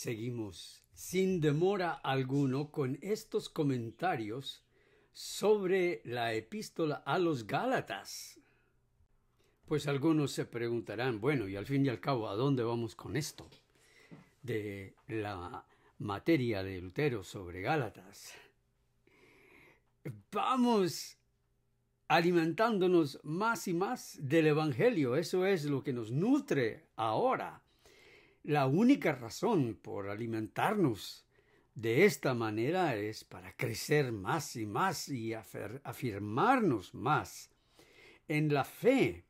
Seguimos sin demora alguno con estos comentarios sobre la epístola a los Gálatas. Pues algunos se preguntarán, bueno, y al fin y al cabo, ¿a dónde vamos con esto de la materia de Lutero sobre Gálatas? Vamos alimentándonos más y más del Evangelio. Eso es lo que nos nutre ahora. La única razón por alimentarnos de esta manera es para crecer más y más y afirmarnos más en la fe,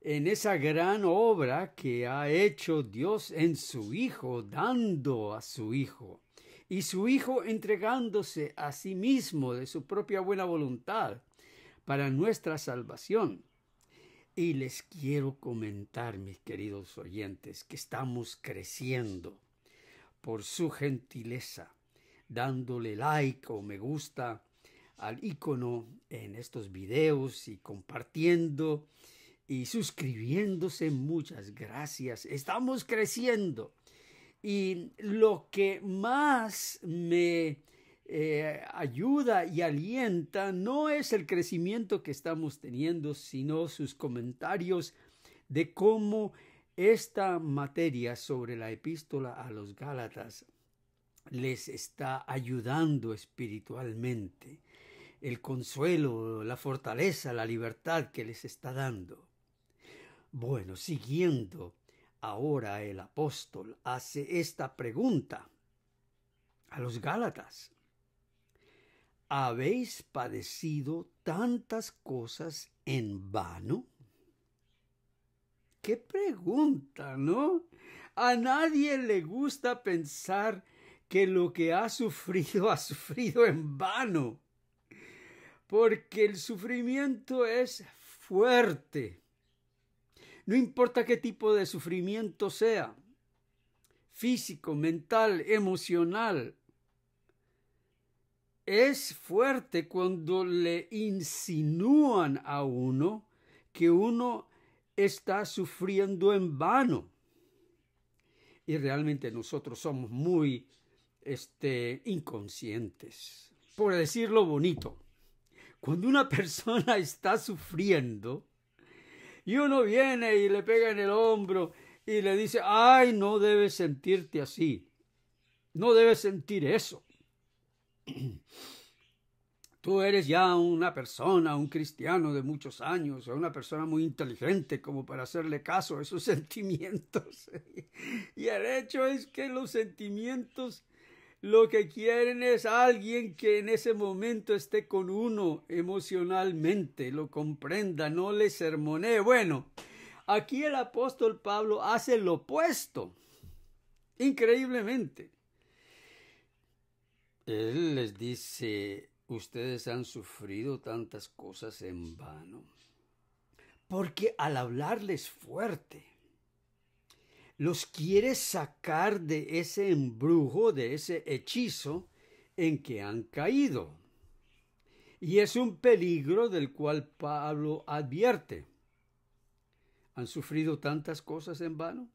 en esa gran obra que ha hecho Dios en su Hijo, dando a su Hijo, y su Hijo entregándose a sí mismo de su propia buena voluntad para nuestra salvación. Y les quiero comentar, mis queridos oyentes, que estamos creciendo por su gentileza, dándole like o me gusta al icono en estos videos y compartiendo y suscribiéndose. Muchas gracias. Estamos creciendo. Y lo que más me ayuda y alienta no es el crecimiento que estamos teniendo, sino sus comentarios de cómo esta materia sobre la epístola a los Gálatas les está ayudando espiritualmente, el consuelo, la fortaleza, la libertad que les está dando. Bueno, siguiendo, ahora el apóstol hace esta pregunta a los Gálatas. ¿Habéis padecido tantas cosas en vano? ¡Qué pregunta!, ¿no? A nadie le gusta pensar que lo que ha sufrido en vano, porque el sufrimiento es fuerte. No importa qué tipo de sufrimiento sea, físico, mental, emocional. Es fuerte cuando le insinúan a uno que uno está sufriendo en vano. Y realmente nosotros somos muy inconscientes. Por decirlo bonito, cuando una persona está sufriendo y uno viene y le pega en el hombro y le dice, ay, no debes sentirte así, no debes sentir eso. Tú eres ya una persona, un cristiano de muchos años, o una persona muy inteligente como para hacerle caso a esos sentimientos. Y el hecho es que los sentimientos lo que quieren es alguien que en ese momento esté con uno emocionalmente, lo comprenda, no le sermonee. Bueno, aquí el apóstol Pablo hace lo opuesto, increíblemente. Él les dice, ustedes han sufrido tantas cosas en vano, porque al hablarles fuerte, los quiere sacar de ese embrujo, de ese hechizo en que han caído. Y es un peligro del cual Pablo advierte. ¿Han sufrido tantas cosas en vano?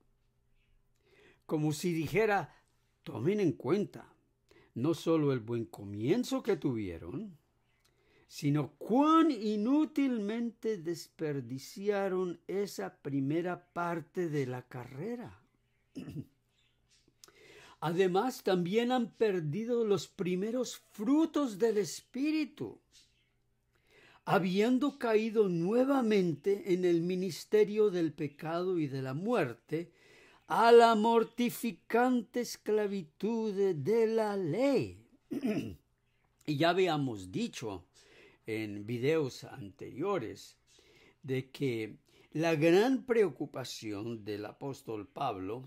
Como si dijera, tomen en cuenta no solo el buen comienzo que tuvieron, sino cuán inútilmente desperdiciaron esa primera parte de la carrera. Además, también han perdido los primeros frutos del Espíritu, habiendo caído nuevamente en el ministerio del pecado y de la muerte, a la mortificante esclavitud de la ley. Y ya habíamos dicho en videos anteriores de que la gran preocupación del apóstol Pablo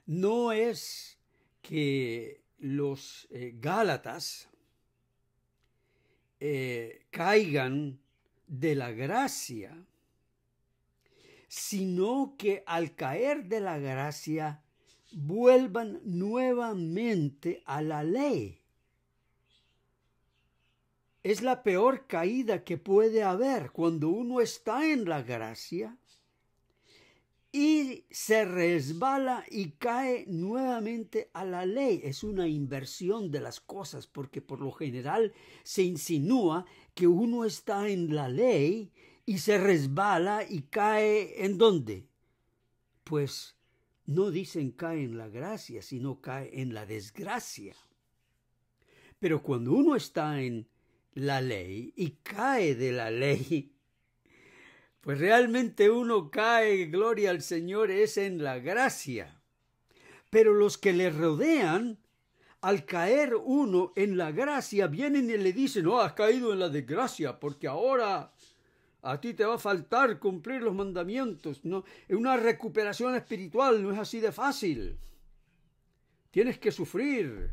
no es que los Gálatas caigan de la gracia, sino que al caer de la gracia vuelvan nuevamente a la ley. Es la peor caída que puede haber cuando uno está en la gracia y se resbala y cae nuevamente a la ley. Es una inversión de las cosas, porque por lo general se insinúa que uno está en la ley y se resbala y cae ¿en dónde? Pues no dicen cae en la gracia, sino cae en la desgracia. Pero cuando uno está en la ley y cae de la ley, pues realmente uno cae, gloria al Señor, es en la gracia. Pero los que le rodean, al caer uno en la gracia, vienen y le dicen, no, has caído en la desgracia, porque ahora a ti te va a faltar cumplir los mandamientos. No, una recuperación espiritual no es así de fácil. Tienes que sufrir.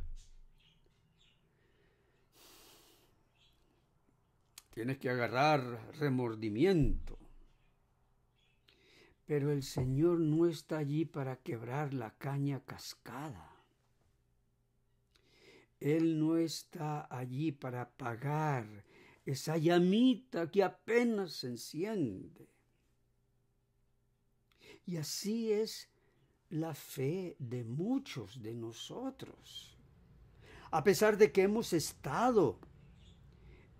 Tienes que agarrar remordimiento. Pero el Señor no está allí para quebrar la caña cascada. Él no está allí para apagar esa llamita que apenas se enciende. Y así es la fe de muchos de nosotros. A pesar de que hemos estado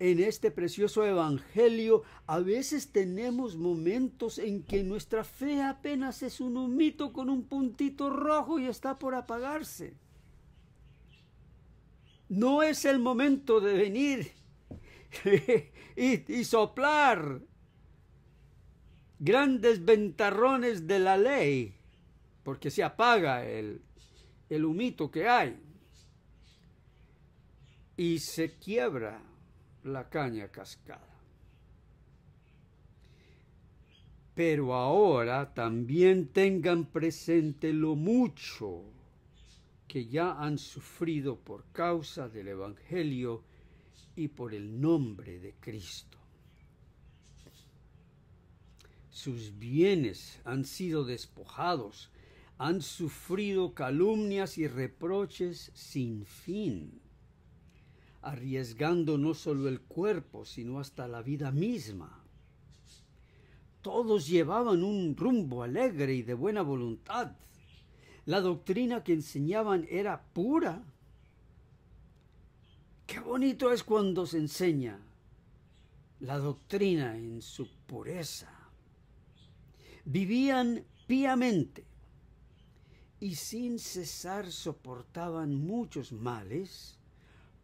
en este precioso evangelio, a veces tenemos momentos en que nuestra fe apenas es un humito con un puntito rojo y está por apagarse. No es el momento de venir y soplar grandes ventarrones de la ley, porque se apaga el humito que hay y se quiebra la caña cascada. Pero ahora también tengan presente lo mucho que ya han sufrido por causa del Evangelio y por el nombre de Cristo. Sus bienes han sido despojados, han sufrido calumnias y reproches sin fin, arriesgando no solo el cuerpo, sino hasta la vida misma. Todos llevaban un rumbo alegre y de buena voluntad. La doctrina que enseñaban era pura. Qué bonito es cuando se enseña la doctrina en su pureza. Vivían piamente y sin cesar soportaban muchos males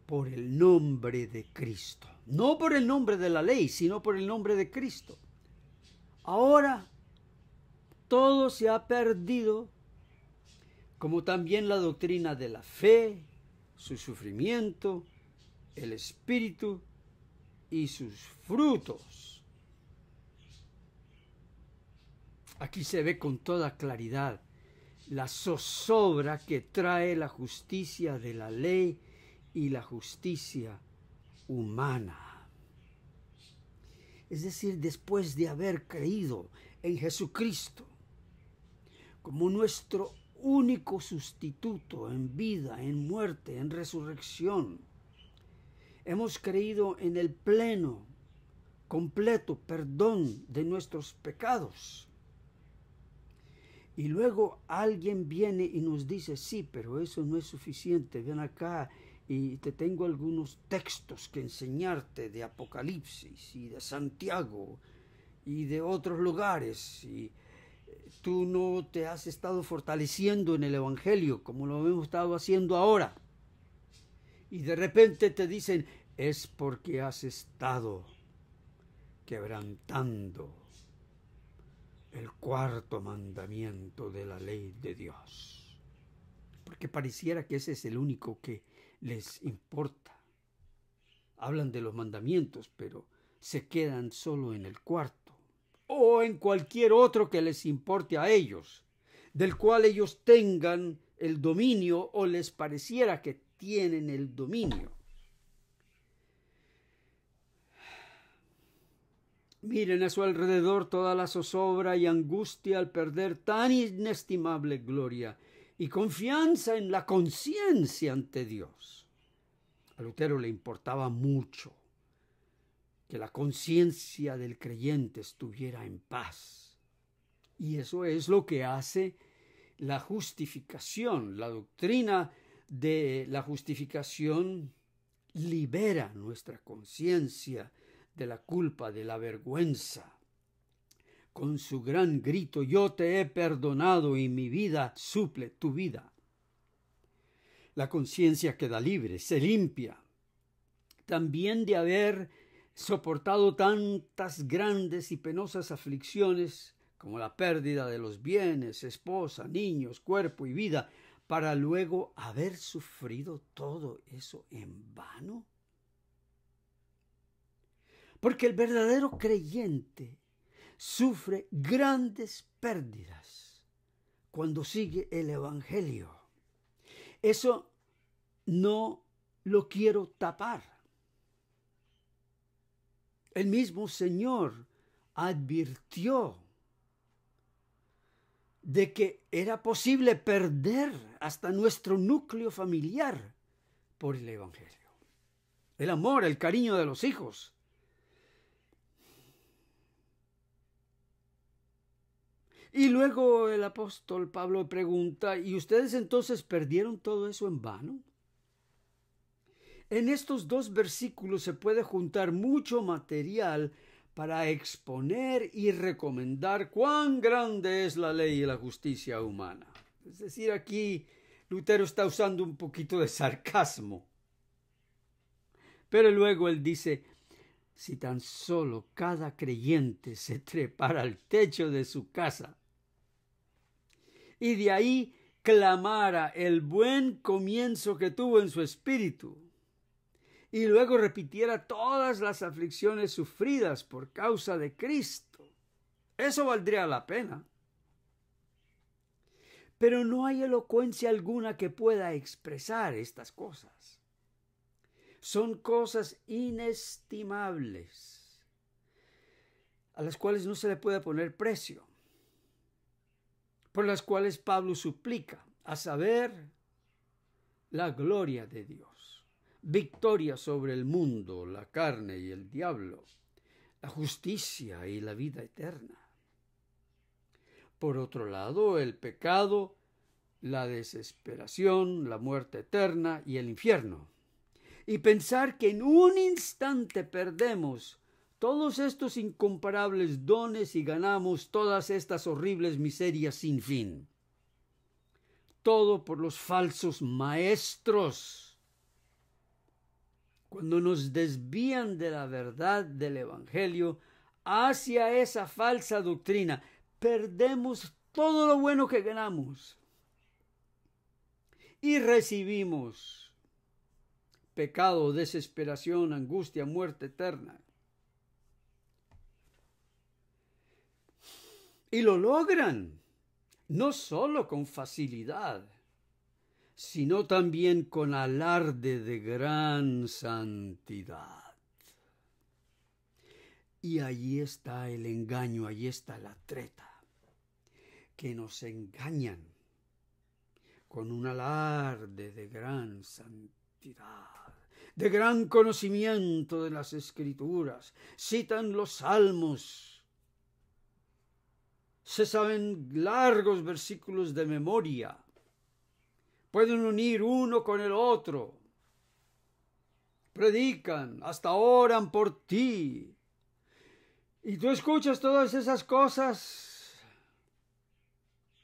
por el nombre de Cristo. No por el nombre de la ley, sino por el nombre de Cristo. Ahora todo se ha perdido, como también la doctrina de la fe, su sufrimiento, el espíritu y sus frutos. Aquí se ve con toda claridad la zozobra que trae la justicia de la ley y la justicia humana. Es decir, después de haber creído en Jesucristo como nuestro único sustituto en vida, en muerte, en resurrección, hemos creído en el pleno, completo perdón de nuestros pecados. Y luego alguien viene y nos dice, sí, pero eso no es suficiente, ven acá y te tengo algunos textos que enseñarte de Apocalipsis y de Santiago y de otros lugares, y tú no te has estado fortaleciendo en el Evangelio como lo hemos estado haciendo ahora. Y de repente te dicen, es porque has estado quebrantando el cuarto mandamiento de la ley de Dios. Porque pareciera que ese es el único que les importa. Hablan de los mandamientos, pero se quedan solo en el cuarto, o en cualquier otro que les importe a ellos, del cual ellos tengan el dominio o les pareciera que tienen el dominio. Miren a su alrededor toda la zozobra y angustia al perder tan inestimable gloria y confianza en la conciencia ante Dios. A Lutero le importaba mucho que la conciencia del creyente estuviera en paz Y eso es lo que hace la justificación. La doctrina de la justificación libera nuestra conciencia de la culpa, de la vergüenza. Con su gran grito, yo te he perdonado y mi vida suple tu vida. La conciencia queda libre, se limpia. También de haber soportado tantas grandes y penosas aflicciones como la pérdida de los bienes, esposa, niños, cuerpo y vida, para luego haber sufrido todo eso en vano. Porque el verdadero creyente sufre grandes pérdidas cuando sigue el Evangelio. Eso no lo quiero tapar. El mismo Señor advirtió de que era posible perder hasta nuestro núcleo familiar por el Evangelio. El amor, el cariño de los hijos. Y luego el apóstol Pablo pregunta, ¿y ustedes entonces perdieron todo eso en vano? En estos dos versículos se puede juntar mucho material para exponer y recomendar cuán grande es la ley y la justicia humana. Es decir, aquí Lutero está usando un poquito de sarcasmo. Pero luego él dice, si tan solo cada creyente se trepara al techo de su casa y de ahí clamara el buen comienzo que tuvo en su espíritu, y luego repitiera todas las aflicciones sufridas por causa de Cristo, eso valdría la pena. Pero no hay elocuencia alguna que pueda expresar estas cosas. Son cosas inestimables, a las cuales no se le puede poner precio, por las cuales Pablo suplica, a saber, la gloria de Dios, victoria sobre el mundo, la carne y el diablo, la justicia y la vida eterna. Por otro lado, el pecado, la desesperación, la muerte eterna y el infierno. Y pensar que en un instante perdemos todos estos incomparables dones y ganamos todas estas horribles miserias sin fin. Todo por los falsos maestros. Cuando nos desvían de la verdad del Evangelio hacia esa falsa doctrina, perdemos todo lo bueno que ganamos y recibimos pecado, desesperación, angustia, muerte eterna. Y lo logran, no solo con facilidad, sino también con alarde de gran santidad. Y allí está el engaño, allí está la treta, que nos engañan con un alarde de gran santidad, de gran conocimiento de las Escrituras. Citan los Salmos, se saben largos versículos de memoria, pueden unir uno con el otro, predican, hasta oran por ti, y tú escuchas todas esas cosas.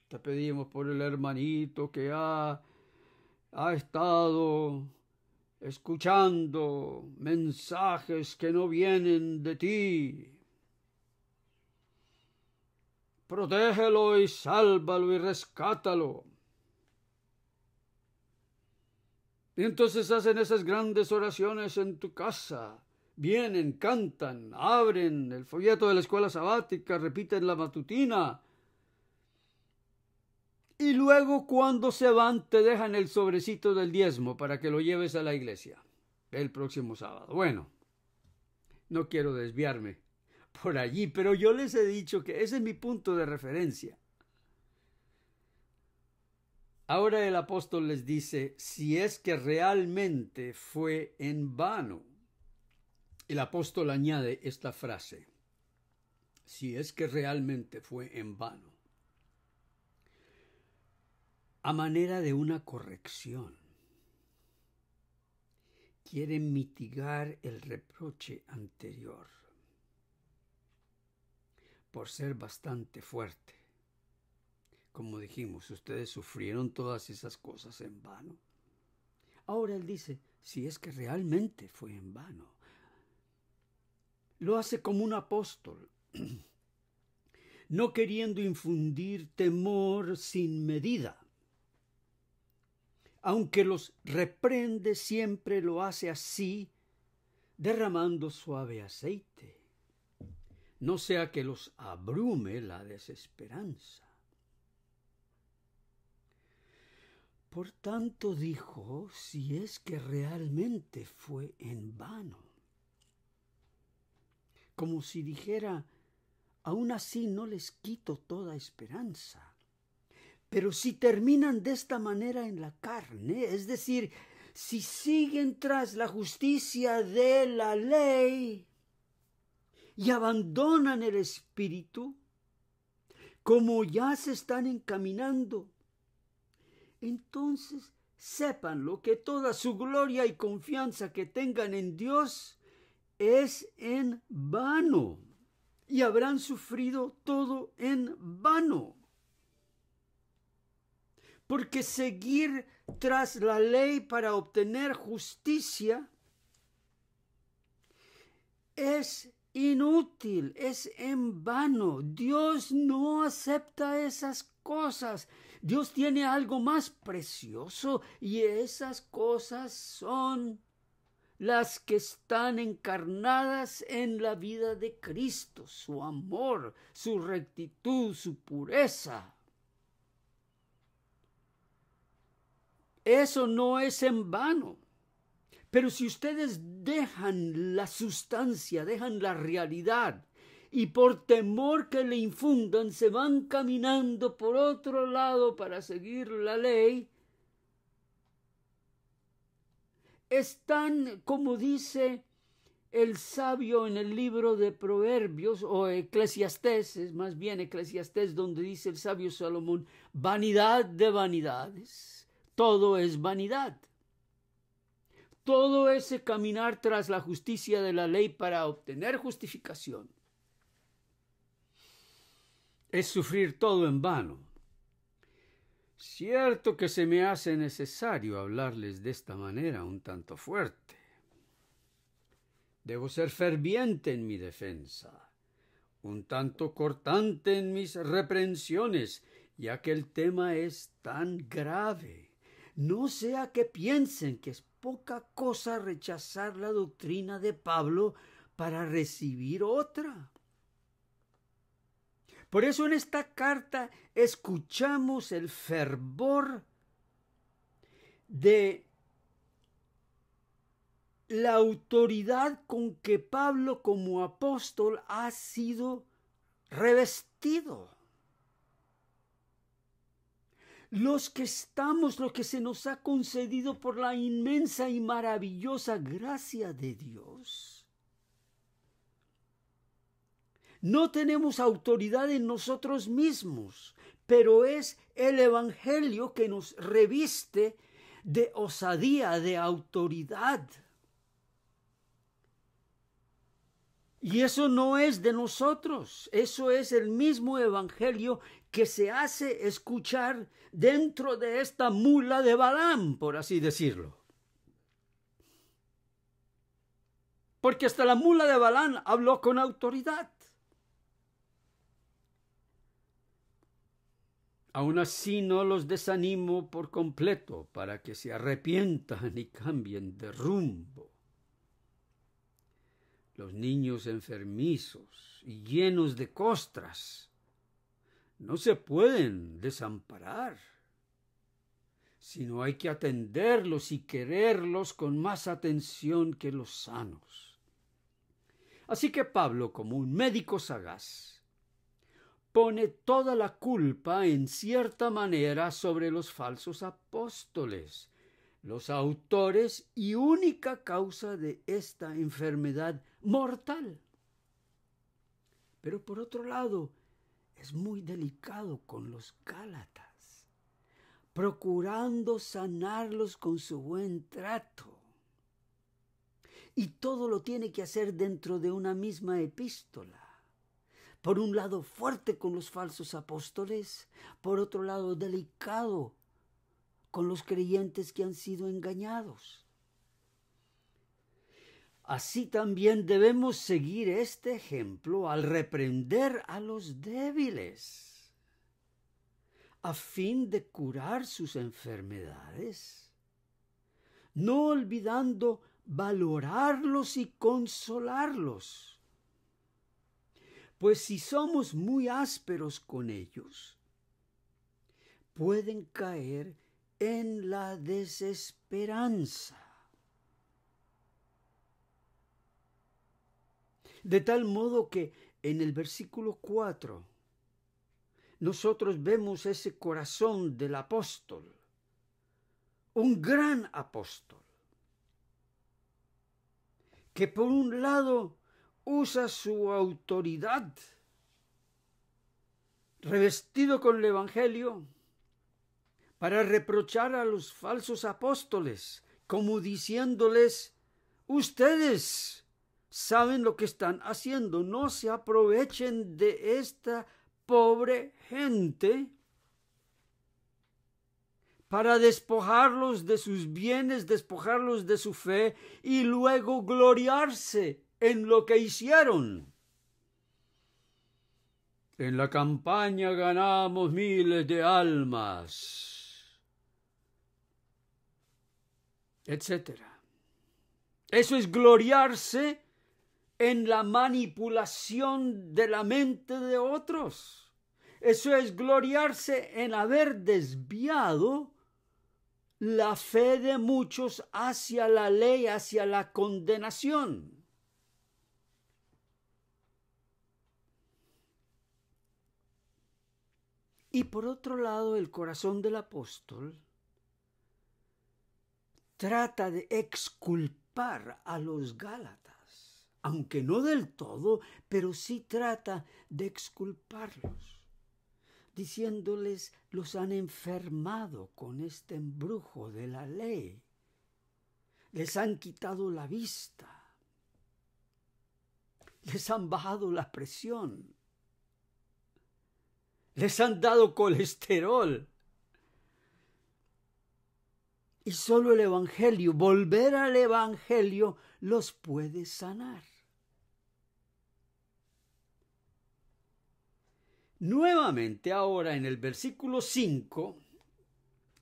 Te pedimos por el hermanito que ha estado escuchando mensajes que no vienen de ti. Protégelo y sálvalo y rescátalo. Y entonces hacen esas grandes oraciones en tu casa. Vienen, cantan, abren el folleto de la escuela sabática, repiten la matutina. Y luego cuando se van te dejan el sobrecito del diezmo para que lo lleves a la iglesia el próximo sábado. Bueno, no quiero desviarme por allí, pero yo les he dicho que ese es mi punto de referencia. Ahora el apóstol les dice, si es que realmente fue en vano. El apóstol añade esta frase, si es que realmente fue en vano. a manera de una corrección. Quieren mitigar el reproche anterior por ser bastante fuerte. Como dijimos, ustedes sufrieron todas esas cosas en vano. Ahora él dice, si es que realmente fue en vano. Lo hace como un apóstol, no queriendo infundir temor sin medida. Aunque los reprende, siempre lo hace así, derramando suave aceite. No sea que los abrume la desesperanza. Por tanto dijo, si es que realmente fue en vano. Como si dijera, aún así no les quito toda esperanza. Pero si terminan de esta manera en la carne, es decir, si siguen tras la justicia de la ley y abandonan el espíritu, como ya se están encaminando, entonces sépanlo que toda su gloria y confianza que tengan en Dios es en vano y habrán sufrido todo en vano. Porque seguir tras la ley para obtener justicia es inútil, es en vano. Dios no acepta esas cosas. Dios tiene algo más precioso y esas cosas son las que están encarnadas en la vida de Cristo, su amor, su rectitud, su pureza. Eso no es en vano. Pero si ustedes dejan la sustancia, dejan la realidad, y por temor que le infundan se van caminando por otro lado para seguir la ley, están, como dice el sabio en el libro de Proverbios, o Eclesiastés, es más bien Eclesiastés, donde dice el sabio Salomón, vanidad de vanidades, todo es vanidad. Todo ese caminar tras la justicia de la ley para obtener justificación es sufrir todo en vano. Cierto que se me hace necesario hablarles de esta manera un tanto fuerte. Debo ser ferviente en mi defensa, un tanto cortante en mis reprensiones, ya que el tema es tan grave. No sea que piensen que es poca cosa rechazar la doctrina de Pablo para recibir otra. Por eso en esta carta escuchamos el fervor de la autoridad con que Pablo como apóstol ha sido revestido. Los que estamos, lo que se nos ha concedido por la inmensa y maravillosa gracia de Dios. No tenemos autoridad en nosotros mismos, pero es el Evangelio que nos reviste de osadía, de autoridad. Y eso no es de nosotros, eso es el mismo Evangelio que se hace escuchar dentro de esta mula de Balaam, por así decirlo. Porque hasta la mula de Balaam habló con autoridad. Aún así no los desanimo por completo para que se arrepientan y cambien de rumbo. Los niños enfermizos y llenos de costras no se pueden desamparar, sino hay que atenderlos y quererlos con más atención que los sanos. Así que Pablo, como un médico sagaz, pone toda la culpa en cierta manera sobre los falsos apóstoles, los autores y única causa de esta enfermedad mortal. Pero por otro lado, es muy delicado con los Gálatas. procurando sanarlos con su buen trato. Y todo lo tiene que hacer dentro de una misma epístola. Por un lado, fuerte con los falsos apóstoles, por otro lado, delicado con los creyentes que han sido engañados. Así también debemos seguir este ejemplo al reprender a los débiles, a fin de curar sus enfermedades, no olvidando valorarlos y consolarlos. Pues si somos muy ásperos con ellos, pueden caer en la desesperanza. De tal modo que en el versículo 4 nosotros vemos ese corazón del apóstol, un gran apóstol, que por un lado usa su autoridad, revestido con el Evangelio, para reprochar a los falsos apóstoles, como diciéndoles: ustedes saben lo que están haciendo, no se aprovechen de esta pobre gente para despojarlos de sus bienes, despojarlos de su fe y luego gloriarse en lo que hicieron. En la campaña ganamos miles de almas, etcétera. Eso es gloriarse en la manipulación de la mente de otros. Eso es gloriarse en haber desviado la fe de muchos hacia la ley, hacia la condenación. Y por otro lado, el corazón del apóstol trata de exculpar a los gálatas, aunque no del todo, pero sí trata de exculparlos, diciéndoles: los han enfermado con este embrujo de la ley, les han quitado la vista, les han bajado la presión, les han dado colesterol. Y solo el Evangelio, volver al Evangelio, los puede sanar. Nuevamente, ahora en el versículo 5,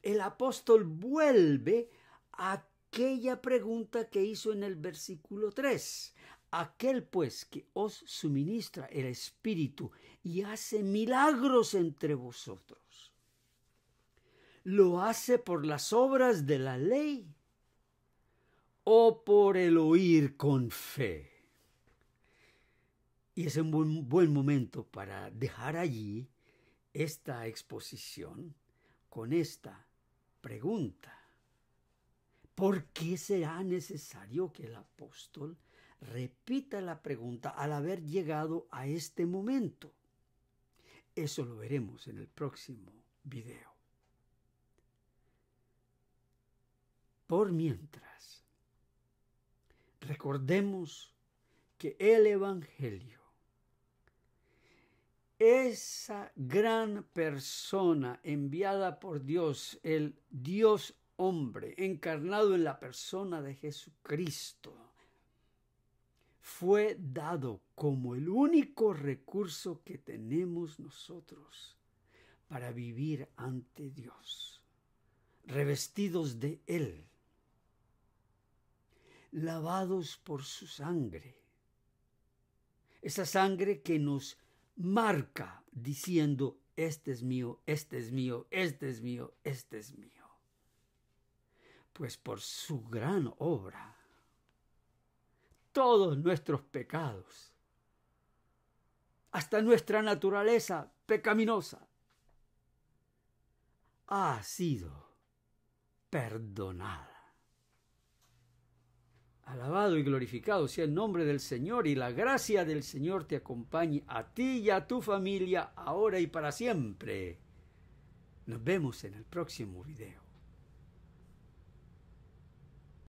el apóstol vuelve a aquella pregunta que hizo en el versículo 3. Aquel pues que os suministra el Espíritu y hace milagros entre vosotros, ¿lo hace por las obras de la ley o por el oír con fe? Y es un buen momento para dejar allí esta exposición con esta pregunta. ¿Por qué será necesario que el apóstol repita la pregunta al haber llegado a este momento? Eso lo veremos en el próximo video. Por mientras, recordemos que el Evangelio, esa gran persona enviada por Dios, el Dios hombre, encarnado en la persona de Jesucristo, fue dado como el único recurso que tenemos nosotros para vivir ante Dios, revestidos de Él, lavados por su sangre, esa sangre que nos marca diciendo: este es mío, este es mío, este es mío, este es mío. Pues por su gran obra, todos nuestros pecados, hasta nuestra naturaleza pecaminosa, ha sido perdonada. Alabado y glorificado sea el nombre del Señor, y la gracia del Señor te acompañe a ti y a tu familia, ahora y para siempre. Nos vemos en el próximo video.